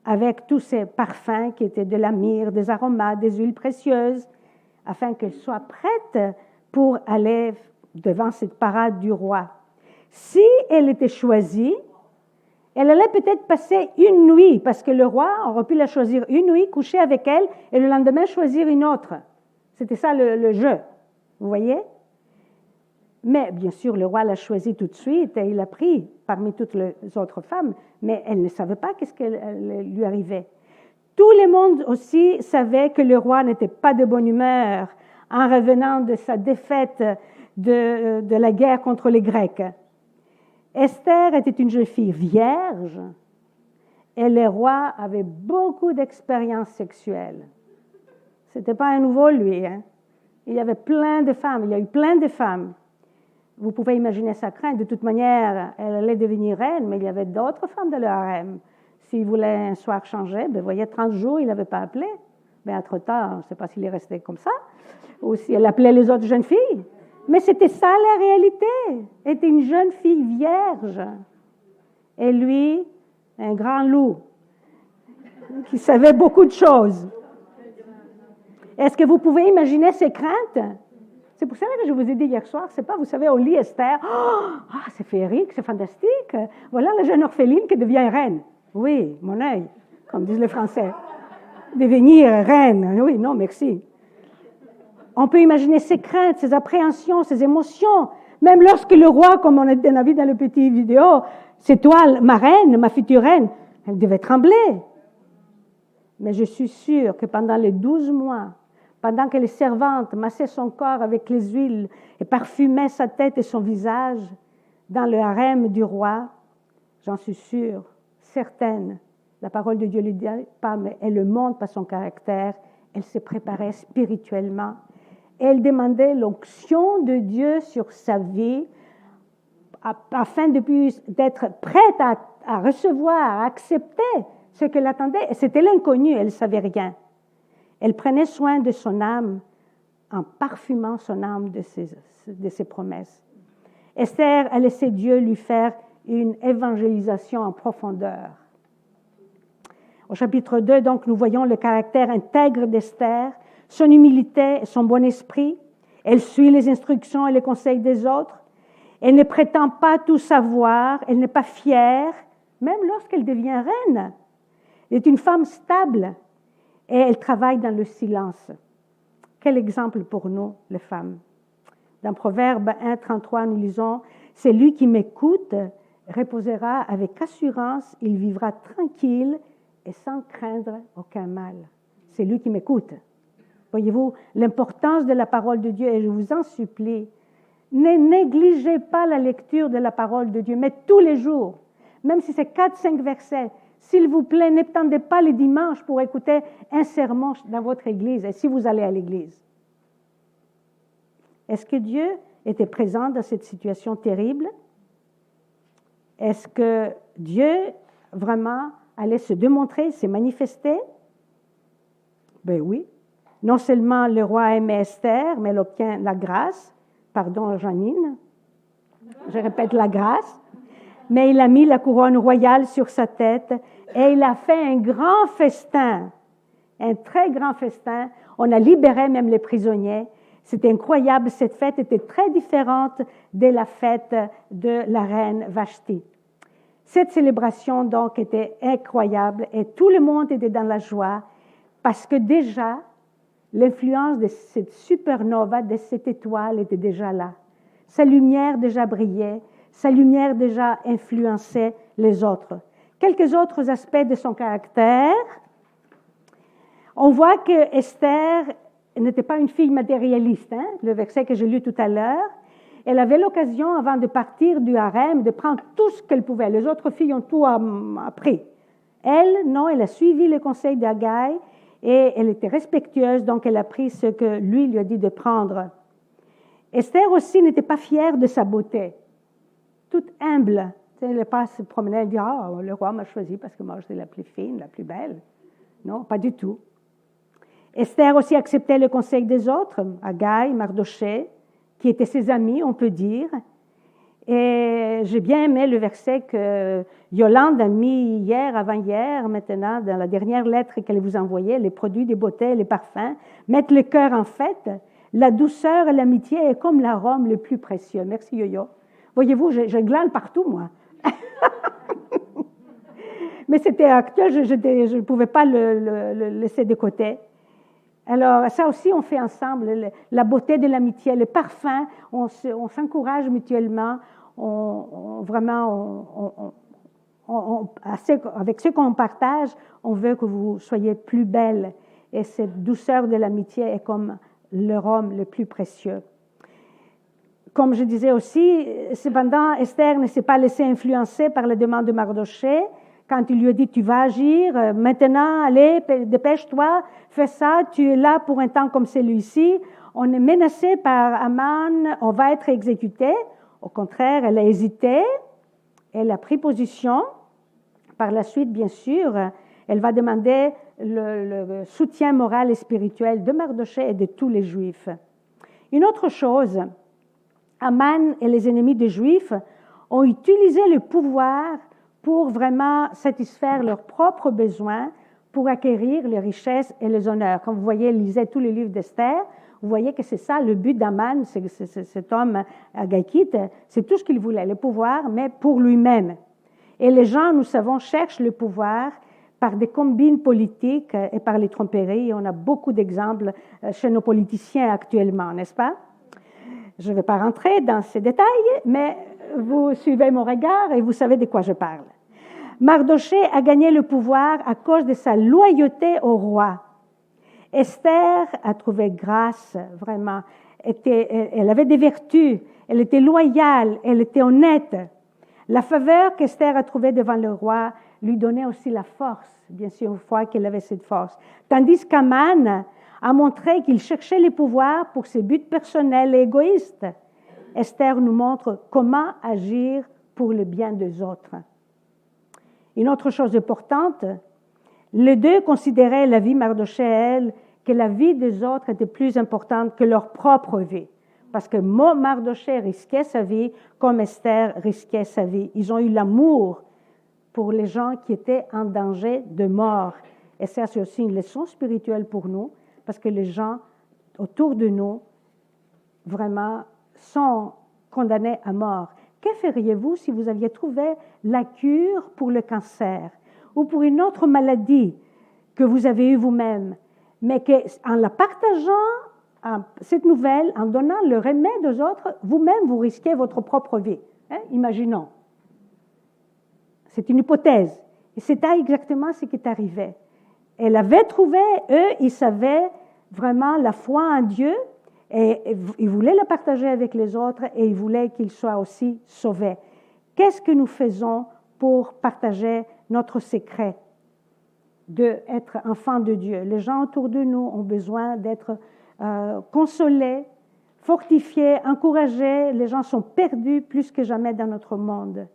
avec tous ces parfums qui étaient de la myrrhe, des aromates, des huiles précieuses, afin qu'elle soit prête pour aller devant cette parade du roi. Si elle était choisie, elle allait peut-être passer une nuit, parce que le roi aurait pu la choisir une nuit, coucher avec elle, et le lendemain choisir une autre. C'était ça le jeu, vous voyez? Mais bien sûr, le roi l'a choisie tout de suite, et il l'a pris parmi toutes les autres femmes, mais elle ne savait pas qu'est-ce qui lui arrivait. Tout le monde aussi savait que le roi n'était pas de bonne humeur en revenant de sa défaite de la guerre contre les Grecs. Esther était une jeune fille vierge et le roi avait beaucoup d'expériences sexuelles. Ce n'était pas un nouveau, lui. Hein? Il y avait plein de femmes, il y a eu plein de femmes. Vous pouvez imaginer sa crainte. De toute manière, elle allait devenir reine, mais il y avait d'autres femmes de le harem. S'il voulait un soir changer, vous voyez, 30 jours, il n'avait pas appelé. Mais entre-temps, on ne sait pas s'il est resté comme ça, ou si elle appelait les autres jeunes filles. Mais c'était ça la réalité. Elle était une jeune fille vierge. Et lui, un grand loup, qui savait beaucoup de choses. Est-ce que vous pouvez imaginer ses craintes? C'est pour ça que je vous ai dit hier soir, c'est pas, vous savez, on lit Esther, c'est féerique, c'est fantastique. Voilà la jeune orpheline qui devient reine. Oui, mon œil, comme disent les Français. Devenir reine, oui, non, merci. On peut imaginer ses craintes, ses appréhensions, ses émotions, Même lorsque le roi, comme on a vu dans le petit vidéo, c'est toi, ma reine, ma future reine, elle devait trembler. Mais je suis sûre que pendant les 12 mois, pendant que les servantes massaient son corps avec les huiles et parfumaient sa tête et son visage dans le harem du roi, j'en suis sûre, certaine, la parole de Dieu ne le dit pas, mais elle le montre par son caractère, elle se préparait spirituellement. Elle demandait l'onction de Dieu sur sa vie afin d'être prête à recevoir, à accepter ce qu'elle attendait. C'était l'inconnu, elle ne savait rien. Elle prenait soin de son âme en parfumant son âme de ses promesses. Esther a laissé Dieu lui faire une évangélisation en profondeur. Au chapitre 2, donc, nous voyons le caractère intègre d'Esther, son humilité et son bon esprit. Elle suit les instructions et les conseils des autres. Elle ne prétend pas tout savoir. Elle n'est pas fière, même lorsqu'elle devient reine. Elle est une femme stable et elle travaille dans le silence. Quel exemple pour nous, les femmes. Dans Proverbe 1, 33, nous lisons « C'est lui qui m'écoute, reposera avec assurance, il vivra tranquille et sans craindre aucun mal. » C'est lui qui m'écoute. Voyez-vous l'importance de la parole de Dieu et je vous en supplie, ne négligez pas la lecture de la parole de Dieu, mais tous les jours, même si c'est 4-5 versets, s'il vous plaît, n'attendez pas les dimanches pour écouter un sermon dans votre église, et si vous allez à l'église. Est-ce que Dieu était présent dans cette situation terrible? Est-ce que Dieu vraiment allait se démontrer, se manifester? Ben oui. Non seulement le roi aimait Esther, mais elle obtient la grâce. Pardon, Janine. Je répète la grâce. Mais il a mis la couronne royale sur sa tête et il a fait un grand festin, un très grand festin. On a libéré même les prisonniers. C'était incroyable. Cette fête était très différente de la fête de la reine Vashti. Cette célébration, donc, était incroyable et tout le monde était dans la joie parce que déjà, l'influence de cette supernova, de cette étoile était déjà là. Sa lumière déjà brillait, sa lumière déjà influençait les autres. Quelques autres aspects de son caractère. On voit que Esther n'était pas une fille matérialiste, le verset que j'ai lu tout à l'heure. Elle avait l'occasion, avant de partir du harem, de prendre tout ce qu'elle pouvait. Les autres filles ont tout appris. Elle, non, elle a suivi les conseils d'Haggai et elle était respectueuse, donc elle a pris ce que lui a dit de prendre. Esther aussi n'était pas fière de sa beauté, toute humble. Elle n'est pas se promener et dire « Ah, le roi m'a choisi parce que moi, je suis la plus fine, la plus belle. » Non, pas du tout. Esther aussi acceptait le conseil des autres, Haggai, Mardoché, qui étaient ses amis, on peut dire. Et j'ai bien aimé le verset que Yolande a mis hier, avant-hier, maintenant, dans la dernière lettre qu'elle vous envoyait, les produits de beauté, les parfums, mettent le cœur en fête. La douceur et l'amitié est comme l'arôme le plus précieux. Merci, Yo-Yo. Voyez-vous, je glane partout, moi. Mais c'était actuel, je ne pouvais pas le laisser de côté. Alors, ça aussi, on fait ensemble, la beauté de l'amitié, le parfum, on s'encourage mutuellement, avec ce qu'on partage, on veut que vous soyez plus belle. Et cette douceur de l'amitié est comme l'arôme le plus précieux. Comme je disais aussi, cependant, Esther ne s'est pas laissée influencer par la demande de Mardoché. Quand il lui a dit, tu vas agir, maintenant, allez, dépêche-toi, fais ça, tu es là pour un temps comme celui-ci. On est menacé par Aman, on va être exécuté. Au contraire, elle a hésité, elle a pris position. Par la suite, bien sûr, elle va demander le soutien moral et spirituel de Mardoché et de tous les Juifs. Une autre chose, Aman et les ennemis des Juifs ont utilisé le pouvoir pour vraiment satisfaire leurs propres besoins, pour acquérir les richesses et les honneurs. Comme vous voyez, lisez tous les livres d'Esther, vous voyez que c'est ça le but d'Aman, cet homme Agagite, c'est tout ce qu'il voulait, le pouvoir, mais pour lui-même. Et les gens, nous savons, cherchent le pouvoir par des combines politiques et par les tromperies. On a beaucoup d'exemples chez nos politiciens actuellement, n'est-ce pas? Je ne vais pas rentrer dans ces détails, mais vous suivez mon regard et vous savez de quoi je parle. Mardochée a gagné le pouvoir à cause de sa loyauté au roi. Esther a trouvé grâce, vraiment. Elle avait des vertus, elle était loyale, elle était honnête. La faveur qu'Esther a trouvée devant le roi lui donnait aussi la force, bien sûr, une fois qu'elle avait cette force. Tandis qu'Aman a montré qu'il cherchait le pouvoir pour ses buts personnels et égoïstes. Esther nous montre comment agir pour le bien des autres. Une autre chose importante, les deux considéraient la vie Mardochée, elle, que la vie des autres était plus importante que leur propre vie. Parce que Mardochée risquait sa vie comme Esther risquait sa vie. Ils ont eu l'amour pour les gens qui étaient en danger de mort. Et ça, c'est aussi une leçon spirituelle pour nous, parce que les gens autour de nous, vraiment, sont condamnés à mort. Que feriez-vous si vous aviez trouvé la cure pour le cancer ou pour une autre maladie que vous avez eue vous-même, mais qu'en la partageant, cette nouvelle, en donnant le remède aux autres, vous-même, vous risquez votre propre vie. Imaginons. C'est une hypothèse. Et c'est exactement ce qui est arrivé. Elle avait trouvé, eux, ils savaient vraiment la foi en Dieu, et ils voulaient la partager avec les autres et ils voulaient qu'ils soient aussi sauvés. Qu'est-ce que nous faisons pour partager notre secret d'être enfants de Dieu? Les gens autour de nous ont besoin d'être consolés, fortifiés, encouragés. Les gens sont perdus plus que jamais dans notre monde.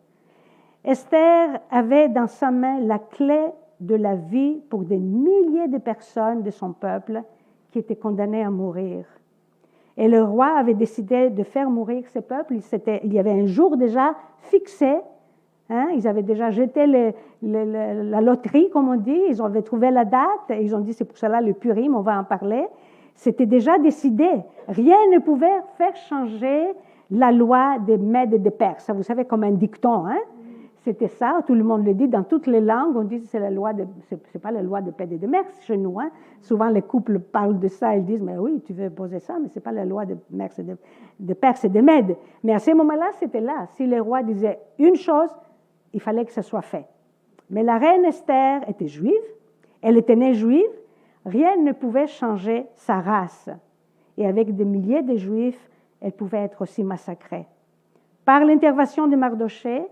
Esther avait dans sa main la clé de la vie pour des milliers de personnes de son peuple qui étaient condamnées à mourir. Et le roi avait décidé de faire mourir ce peuple. Il y avait un jour déjà fixé. Ils avaient déjà jeté la loterie, comme on dit. Ils avaient trouvé la date. Et ils ont dit, c'est pour cela le Purim, on va en parler. C'était déjà décidé. Rien ne pouvait faire changer la loi des Mèdes et des Perses. Vous savez, comme un dicton. C'était ça, tout le monde le dit, dans toutes les langues, on dit que c'est pas la loi de paix et de mers chez nous. Souvent, les couples parlent de ça, ils disent, mais oui, tu veux poser ça, mais c'est pas la loi de Perse et de Mèdes. Mais à ce moment-là, c'était là. Si le roi disait une chose, il fallait que ça soit fait. Mais la reine Esther était juive, elle était née juive, rien ne pouvait changer sa race. Et avec des milliers de juifs, elle pouvait être aussi massacrée. Par l'intervention de Mardochée,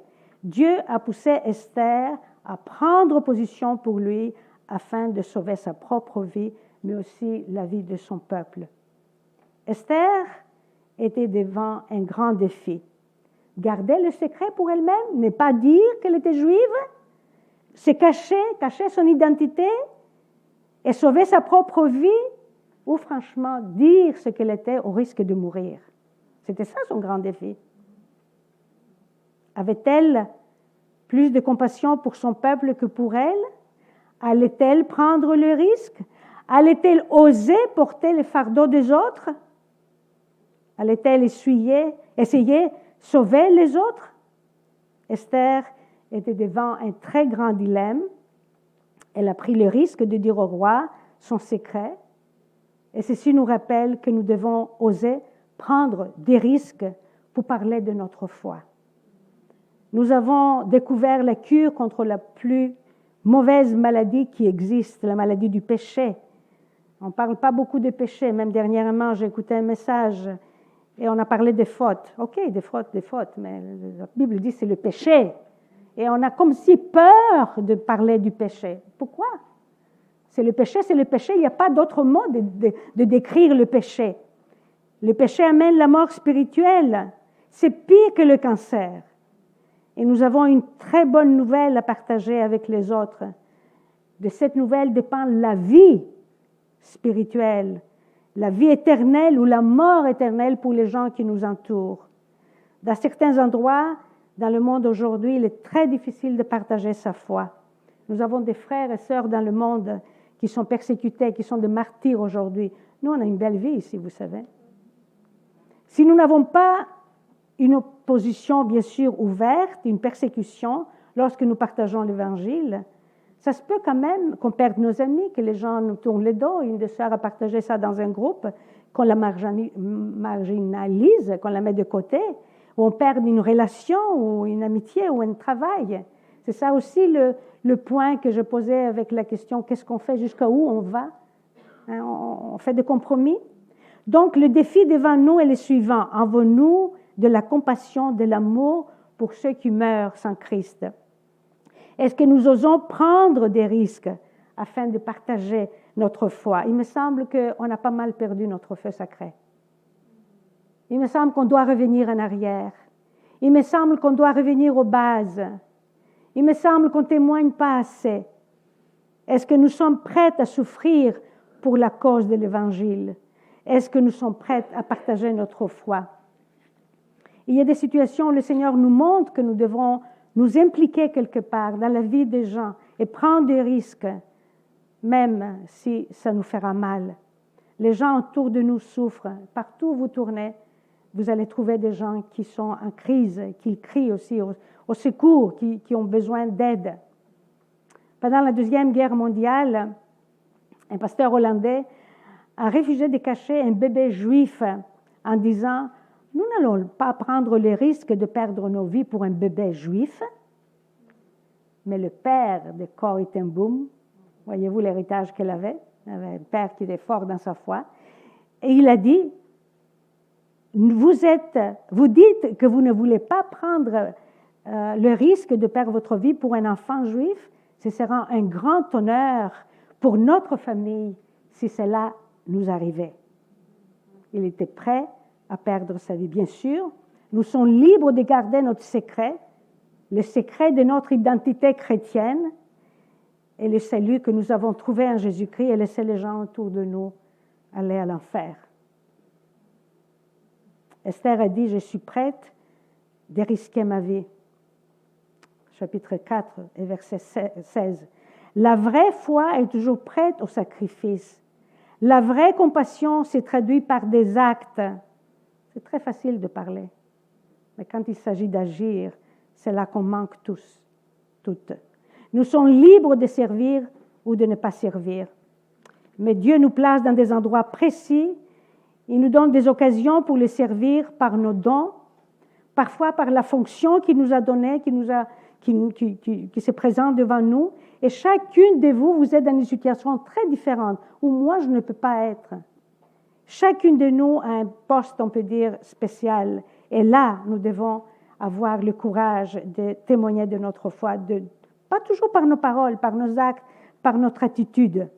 Dieu a poussé Esther à prendre position pour lui afin de sauver sa propre vie, mais aussi la vie de son peuple. Esther était devant un grand défi. Garder le secret pour elle-même, ne pas dire qu'elle était juive, se cacher son identité et sauver sa propre vie, ou franchement dire ce qu'elle était au risque de mourir. C'était ça son grand défi. Avait-elle plus de compassion pour son peuple que pour elle? Allait-elle prendre le risque? Allait-elle oser porter le fardeau des autres? Allait-elle essayer de sauver les autres? Esther était devant un très grand dilemme. Elle a pris le risque de dire au roi son secret. Et ceci nous rappelle que nous devons oser prendre des risques pour parler de notre foi. Nous avons découvert la cure contre la plus mauvaise maladie qui existe, la maladie du péché. On ne parle pas beaucoup de péché. Même dernièrement, j'ai écouté un message et on a parlé des fautes. OK, des fautes, mais la Bible dit que c'est le péché. Et on a comme si peur de parler du péché. Pourquoi? C'est le péché, il n'y a pas d'autre mot de décrire le péché. Le péché amène la mort spirituelle. C'est pire que le cancer. Et nous avons une très bonne nouvelle à partager avec les autres. De cette nouvelle dépend la vie spirituelle, la vie éternelle ou la mort éternelle pour les gens qui nous entourent. Dans certains endroits, dans le monde aujourd'hui, il est très difficile de partager sa foi. Nous avons des frères et sœurs dans le monde qui sont persécutés, qui sont des martyrs aujourd'hui. Nous, on a une belle vie ici, vous savez. Si nous n'avons pas une opposition, bien sûr, ouverte, une persécution, lorsque nous partageons l'Évangile, ça se peut quand même qu'on perde nos amis, que les gens nous tournent le dos. Une des sœurs a partagé ça dans un groupe, qu'on la marginalise, qu'on la met de côté, ou on perd une relation, ou une amitié, ou un travail. C'est ça aussi le point que je posais avec la question, qu'est-ce qu'on fait, jusqu'à où on va? Hein, on fait des compromis. Donc, le défi devant nous est le suivant. Avons-nous de la compassion, de l'amour pour ceux qui meurent sans Christ? Est-ce que nous osons prendre des risques afin de partager notre foi? Il me semble qu'on a pas mal perdu notre feu sacré. Il me semble qu'on doit revenir en arrière. Il me semble qu'on doit revenir aux bases. Il me semble qu'on ne témoigne pas assez. Est-ce que nous sommes prêts à souffrir pour la cause de l'Évangile? Est-ce que nous sommes prêts à partager notre foi? Il y a des situations où le Seigneur nous montre que nous devrons nous impliquer quelque part dans la vie des gens et prendre des risques, même si ça nous fera mal. Les gens autour de nous souffrent. Partout où vous tournez, vous allez trouver des gens qui sont en crise, qui crient aussi au secours, qui ont besoin d'aide. Pendant la Deuxième Guerre mondiale, un pasteur hollandais a refusé de cacher un bébé juif en disant « Nous n'allons pas prendre le risque de perdre nos vies pour un bébé juif. » Mais le père de Corrie ten Boom, voyez-vous l'héritage qu'elle avait? Elle avait un père qui était fort dans sa foi. Et il a dit « Vous dites que vous ne voulez pas prendre le risque de perdre votre vie pour un enfant juif. Ce sera un grand honneur pour notre famille si cela nous arrivait. » Il était prêt à perdre sa vie. Bien sûr, nous sommes libres de garder notre secret, le secret de notre identité chrétienne et le salut que nous avons trouvé en Jésus-Christ et laisser les gens autour de nous aller à l'enfer. Esther a dit, je suis prête de risquer ma vie. Chapitre 4 et verset 16. La vraie foi est toujours prête au sacrifice. La vraie compassion se traduit par des actes. C'est très facile de parler. Mais quand il s'agit d'agir, c'est là qu'on manque tous, toutes. Nous sommes libres de servir ou de ne pas servir. Mais Dieu nous place dans des endroits précis. Il nous donne des occasions pour les servir par nos dons, parfois par la fonction qu'il nous a donnée, qui se présente devant nous. Et chacune de vous, vous êtes dans une situation très différente, où moi, je ne peux pas être. Chacune de nous a un poste, on peut dire, spécial. Et là, nous devons avoir le courage de témoigner de notre foi, pas toujours par nos paroles, par nos actes, par notre attitude.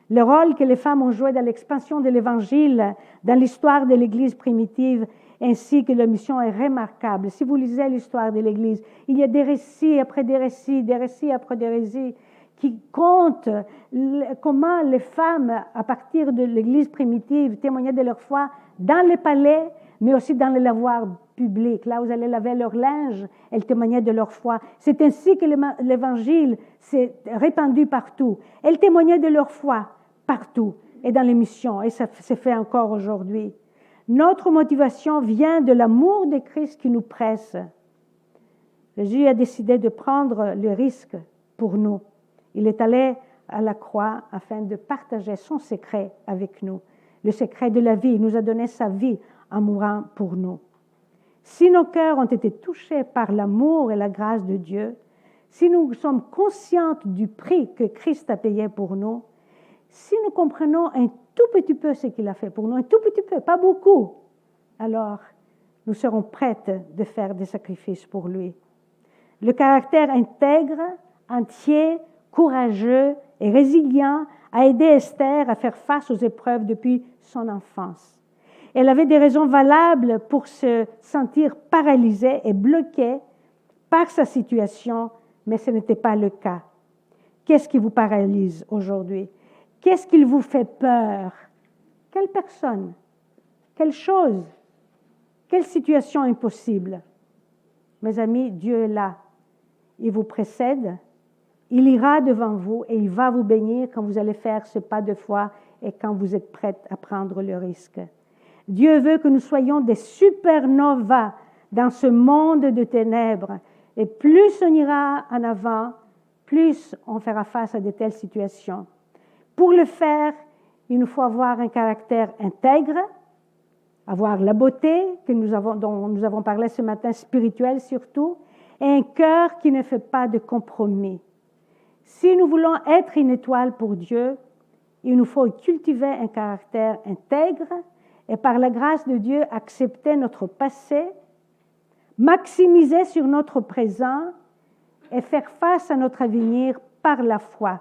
Le rôle que les femmes ont joué dans l'expansion de l'Évangile, dans l'histoire de l'Église primitive, ainsi que la mission est remarquable. Si vous lisez l'histoire de l'Église, il y a des récits après des récits après des récits, qui comptent comment les femmes, à partir de l'Église primitive, témoignaient de leur foi dans les palais, mais aussi dans les lavoirs publics. Là où elles allaient laver leur linge, elles témoignaient de leur foi. C'est ainsi que l'Évangile s'est répandu partout. Elles témoignaient de leur foi partout et dans les missions, et ça se fait encore aujourd'hui. Notre motivation vient de l'amour de Christ qui nous presse. Jésus a décidé de prendre le risque pour nous. Il est allé à la croix afin de partager son secret avec nous, le secret de la vie. Il nous a donné sa vie en mourant pour nous. Si nos cœurs ont été touchés par l'amour et la grâce de Dieu, si nous sommes conscientes du prix que Christ a payé pour nous, si nous comprenons un tout petit peu ce qu'il a fait pour nous, un tout petit peu, pas beaucoup, alors nous serons prêtes de faire des sacrifices pour lui. Le caractère intègre, entier, courageux et résilient a aidé Esther à faire face aux épreuves depuis son enfance. Elle avait des raisons valables pour se sentir paralysée et bloquée par sa situation, mais ce n'était pas le cas. Qu'est-ce qui vous paralyse aujourd'hui? Qu'est-ce qui vous fait peur? Quelle personne? Quelle chose? Quelle situation impossible? Mes amis, Dieu est là. Il vous précède. Il ira devant vous et il va vous bénir quand vous allez faire ce pas de foi et quand vous êtes prête à prendre le risque. Dieu veut que nous soyons des supernovas dans ce monde de ténèbres. Et plus on ira en avant, plus on fera face à de telles situations. Pour le faire, Il nous faut avoir un caractère intègre, avoir la beauté dont nous avons parlé ce matin, spirituelle surtout, et un cœur qui ne fait pas de compromis. Si nous voulons être une étoile pour Dieu, il nous faut cultiver un caractère intègre et par la grâce de Dieu accepter notre passé, maximiser sur notre présent et faire face à notre avenir par la foi,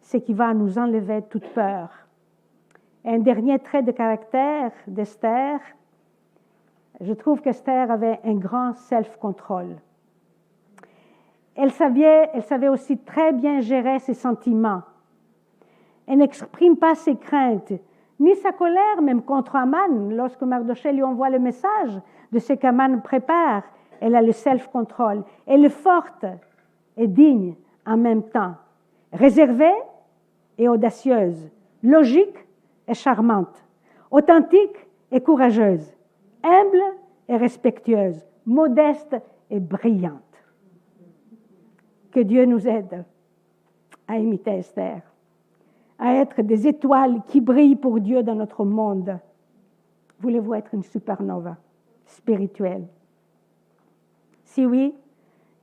ce qui va nous enlever toute peur. Un dernier trait de caractère d'Esther, je trouve qu'Esther avait un grand self-control. Elle savait aussi très bien gérer ses sentiments. Elle n'exprime pas ses craintes, ni sa colère, même contre Aman. Lorsque Mardochée lui envoie le message de ce qu'Aman prépare, elle a le self-control. Elle est forte et digne en même temps, réservée et audacieuse, logique et charmante, authentique et courageuse, humble et respectueuse, modeste et brillante. Que Dieu nous aide à imiter Esther, à être des étoiles qui brillent pour Dieu dans notre monde. Voulez-vous être une supernova spirituelle? Si oui,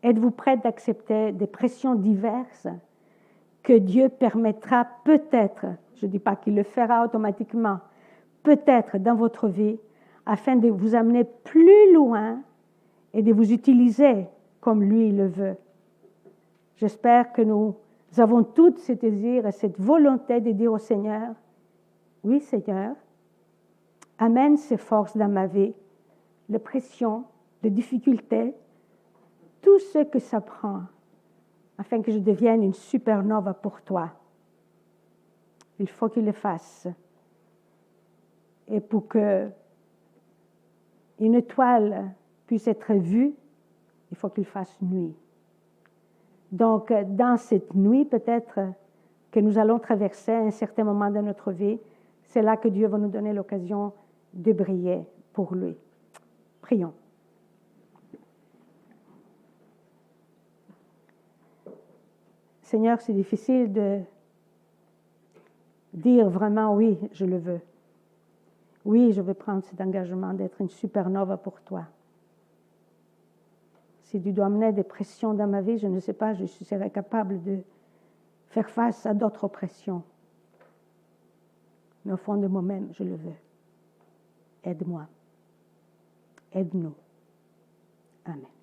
êtes-vous prête d'accepter des pressions diverses que Dieu permettra peut-être, je ne dis pas qu'il le fera automatiquement, peut-être dans votre vie, afin de vous amener plus loin et de vous utiliser comme lui le veut? J'espère que nous avons tous ce désir et cette volonté de dire au Seigneur, oui Seigneur, amène ces forces dans ma vie, les pressions, les difficultés, tout ce que ça prend, afin que je devienne une supernova pour toi. Il faut qu'il le fasse. Et pour que une étoile puisse être vue, il faut qu'il fasse nuit. Donc, dans cette nuit, peut-être que nous allons traverser à un certain moment de notre vie, c'est là que Dieu va nous donner l'occasion de briller pour lui. Prions. Seigneur, c'est difficile de dire vraiment oui, je le veux. Oui, je veux prendre cet engagement d'être une supernova pour toi. Si tu dois amener des pressions dans ma vie, je ne sais pas, je serai capable de faire face à d'autres pressions. Mais au fond de moi-même, je le veux. Aide-moi. Aide-nous. Amen.